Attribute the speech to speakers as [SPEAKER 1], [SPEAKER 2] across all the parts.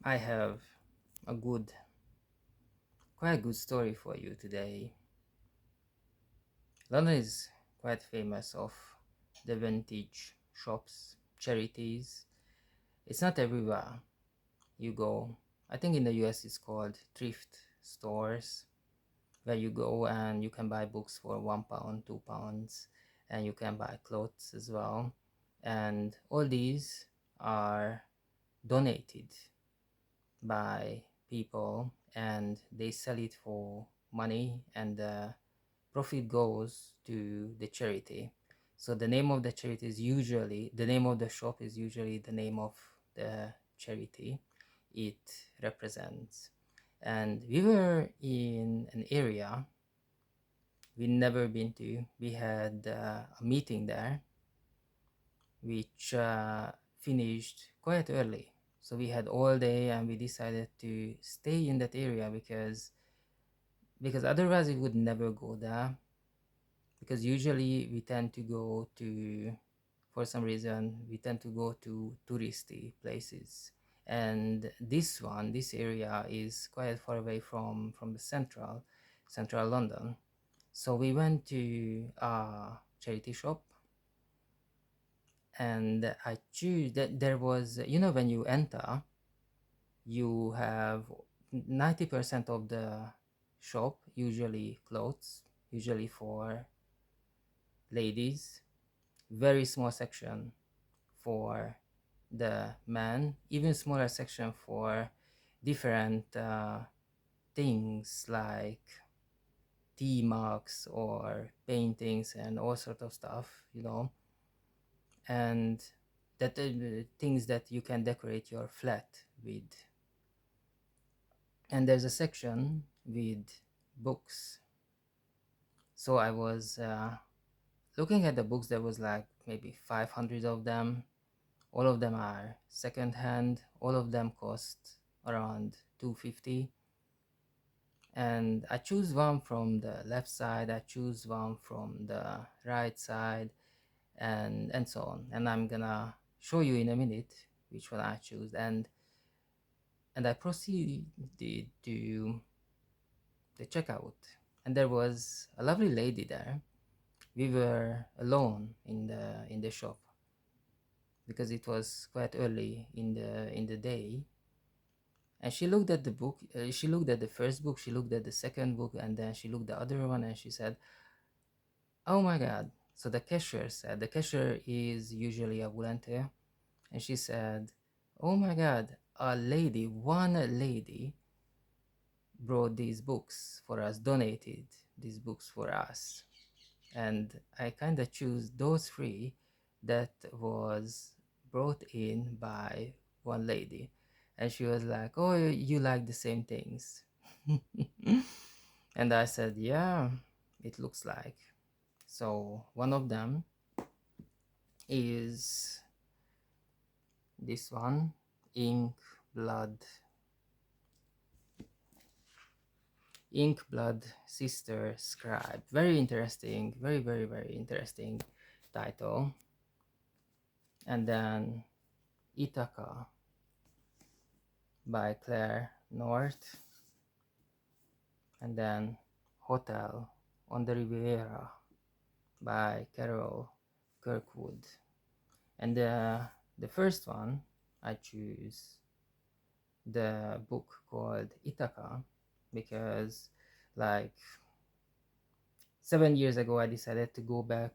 [SPEAKER 1] I have a quite good story for you today. London is quite famous of the vintage shops, charities. It's not everywhere you go. I think in the US it's called thrift stores, where you go and you can buy books for £1, £2, and you can buy clothes as well. And all these are donated by people and they sell it for money, and the profit goes to the charity. So the name of the charity is usually the name of the shop is usually the name of the charity it represents. And we were in an area we never been to. We had a meeting there which finished quite early. So we had all day and we decided to stay in that area because otherwise we would never go there, because usually we tend to go to, for some reason we tend to go to touristy places, and this area is quite far away from the central London. So we went to a charity shop, and I choose that there was, when you enter, you have 90% of the shop, usually clothes, usually for ladies, very small section for the man, even smaller section for different things like tea mugs or paintings and all sort of stuff, and that things that you can decorate your flat with. And there's a section with books. So I was looking at the books. There was like maybe 500 of them. All of them are second hand. All of them cost around 250. And I choose one from the left side, I choose one from the right side, and so on. And I'm gonna show you in a minute which one I choose. And I proceeded to the checkout, and there was a lovely lady there. We were alone in the shop because it was quite early in the day. And she looked at the book, she looked at the first book, she looked at the second book, and then she looked at the other one, and she said, "Oh my god." So the cashier said, the cashier is usually a volunteer, and she said, "Oh my god, one lady brought these books for us, donated these books for us." And I kind of choose those three that was brought in by one lady. And she was like, "Oh, you like the same things." And I said, "Yeah, it looks like." So one of them is this one, ink blood Sister Scribe. Very interesting, very very very interesting title. And then Ithaca by Claire North, and then Hotel on the Riviera by Carol Kirkwood. And the first one, I choose the book called Ithaca because, like, 7 years ago I decided to go back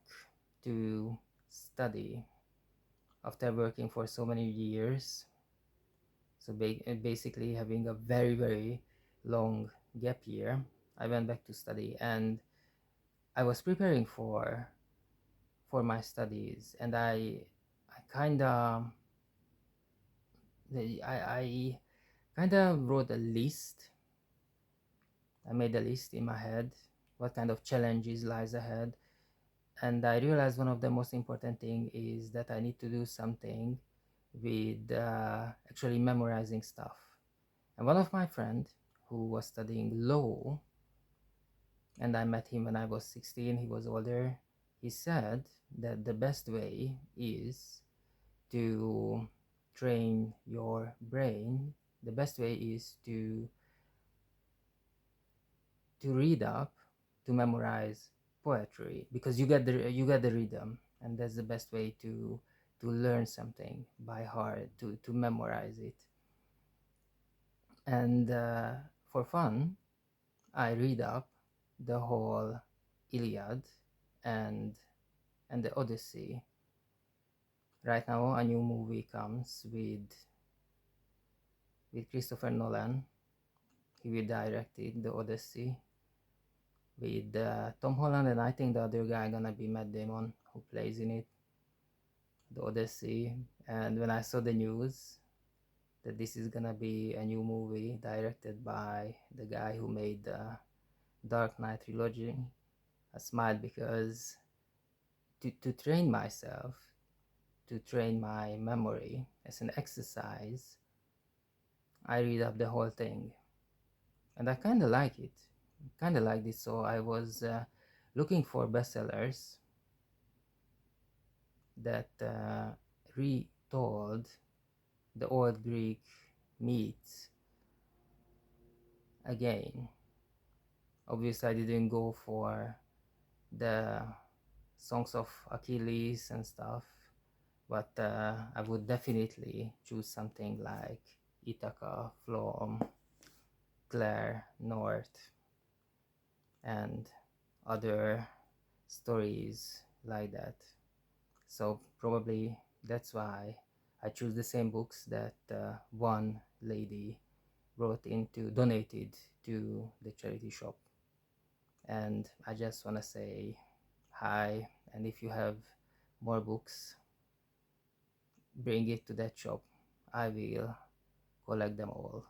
[SPEAKER 1] to study after working for so many years. So basically having a very very long gap year, I went back to study, and I was preparing for my studies, and I kind of I kind of wrote a list. I made a list in my head, what kind of challenges lies ahead, and I realized one of the most important thing is that I need to do something with actually memorizing stuff. And one of my friend who was studying law, and I met him when I was 16, he was older, he said that the best way is to train your brain The best way is to read up, to memorize poetry, because you get the rhythm, and that's the best way to learn something by heart, to memorize it. And for fun, I read up the whole Iliad and the Odyssey. Right now, a new movie comes with Christopher Nolan. He will direct it, the Odyssey, with Tom Holland, and I think the other guy gonna be Matt Damon, who plays in it, the Odyssey. And when I saw the news that this is gonna be a new movie directed by the guy who made the Dark Knight trilogy, I smiled, because to train myself, to train my memory as an exercise, I read up the whole thing, and I kind of like it. Kind of like this. So I was looking for bestsellers that retold the old Greek myths again. Obviously, I didn't go for the songs of Achilles and stuff, but I would definitely choose something like Ithaca, Flom, Clare, North, and other stories like that. So probably that's why I choose the same books that one lady donated to the charity shop. And I just want to say hi, and if you have more books, bring it to that shop. I will collect them all.